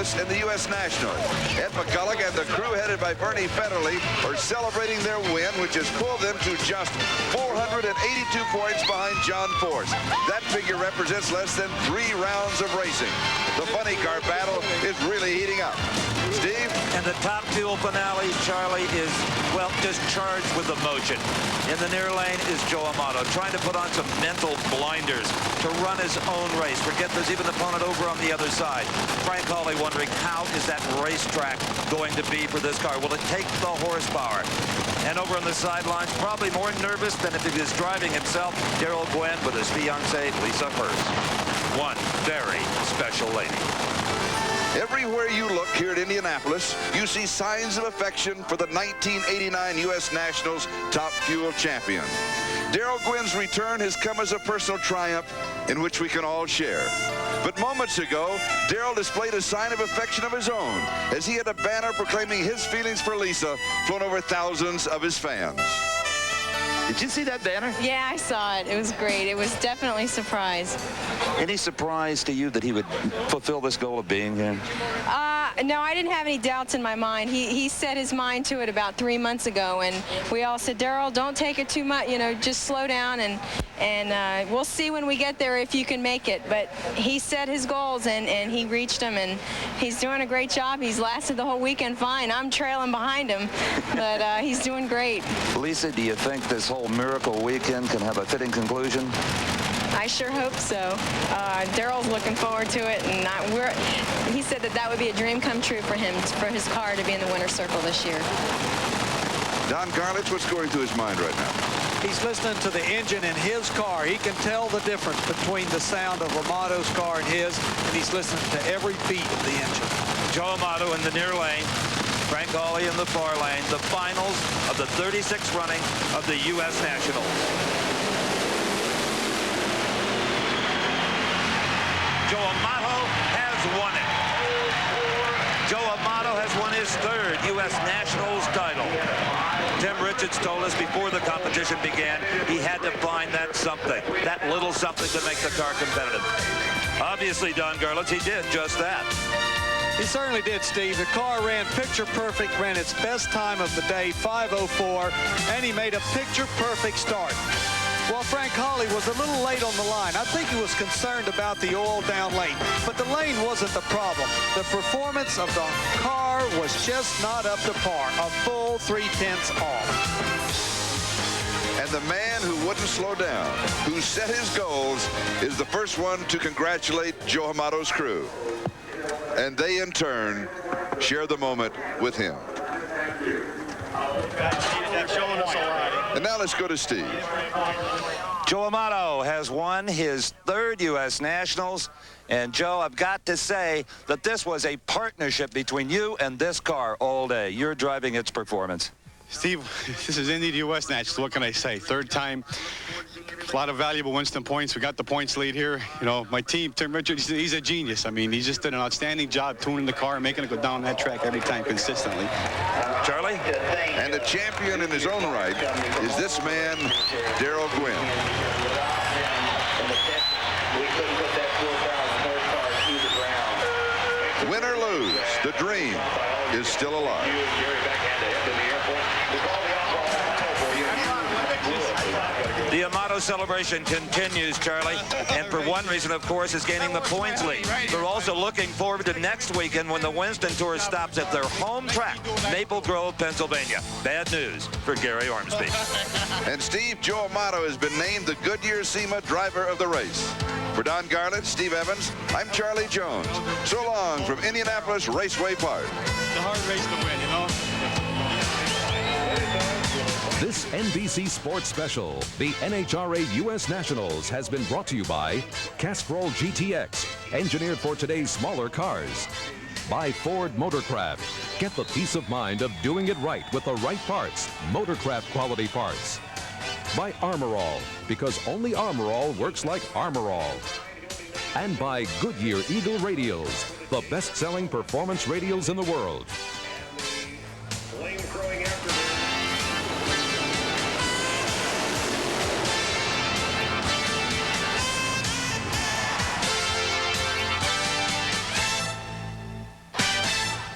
Indianapolis in the U.S. National. Ed McCulloch and the crew headed by Bernie Federley are celebrating their win, which has pulled them to just 482 points behind John Force. That figure represents less than 3 rounds of racing. The funny car battle is really heating up. Steve? And the top fuel finale, Charlie, is, well, just charged with emotion. In the near lane is Joe Amato, trying to put on some mental blinders to run his own race. Forget there's even an opponent over on the other side. Frank Hawley wondering, how is that racetrack going to be for this car? Will it take the horsepower? And over on the sidelines, probably more nervous than if he was driving himself, Darrell Gwynn with his fiancée, Lisa Hurst. One very special lady. Everywhere you look here at Indianapolis, you see signs of affection for the 1989 U.S. Nationals top fuel champion. Darrell Gwynn's return has come as a personal triumph in which we can all share. But moments ago, Darrell displayed a sign of affection of his own as he had a banner proclaiming his feelings for Lisa flown over thousands of his fans. Did you see that banner? Yeah, I saw it. It was great. It was definitely a surprise. Any surprise to you that he would fulfill this goal of being here? No, I didn't have any doubts in my mind. He set his mind to it about 3 months ago, and we all said, Darrell, don't take it too much, you know, just slow down, and we'll see when we get there if you can make it. But he set his goals, and he reached them, and he's doing a great job. He's lasted the whole weekend fine. I'm trailing behind him, but he's doing great. Lisa, do you think this whole miracle weekend can have a fitting conclusion? I sure hope so. Darrell's looking forward to it, and he said that would be a dream come true for him, for his car to be in the winner's circle this year. Don Garlits, what's going through his mind right now? He's listening to the engine in his car. He can tell the difference between the sound of Amato's car and his, and he's listening to every beat of the engine. Joe Amato in the near lane, Frank Hawley in the far lane, the finals of the 36th running of the U.S. Nationals. Joe Amato has won it. Joe Amato has won his 3rd U.S. Nationals title. Tim Richards told us before the competition began he had to find that something, that little something to make the car competitive. Obviously, Don Garlits, he did just that. He certainly did, Steve. The car ran picture perfect, ran its best time of the day, 5:04, and he made a picture perfect start. Well, Frank Hawley was a little late on the line. I think he was concerned about the oil down lane, but the lane wasn't the problem. The performance of the car was just not up to par, a full 3/10 off. And the man who wouldn't slow down, who set his goals, is the first one to congratulate Joe Amato's crew. And they, in turn, share the moment with him. And now let's go to Steve. Joe Amato has won his 3rd U.S. Nationals. And, Joe, I've got to say that this was a partnership between you and this car all day. You're driving its performance. Steve, this is Indy U.S. Nationals. What can I say? 3rd time. A lot of valuable Winston points. We got the points lead here. You know, my team, Tim Richards, he's a genius. I mean, he just did an outstanding job tuning the car and making it go down that track every time consistently. Charlie? And the champion in his own right is this man, Darrell Gwynn. Win or lose, the dream is still alive. The Amato celebration continues, Charlie, and for one reason, of course, is gaining the points lead. They're also looking forward to next weekend when the Winston Tour stops at their home track, Maple Grove, Pennsylvania. Bad news for Gary Ormsby. And Steve, Joe Amato has been named the Goodyear SEMA driver of the race. For Don Garlits, Steve Evans, I'm Charlie Jones. So long from Indianapolis Raceway Park. It's a hard race to win, you know? This NBC Sports Special, the NHRA U.S. Nationals, has been brought to you by Castrol GTX, engineered for today's smaller cars. By Ford Motorcraft. Get the peace of mind of doing it right with the right parts, Motorcraft quality parts. By Armor All, because only Armor All works like Armor All. And by Goodyear Eagle Radials, the best-selling performance radials in the world.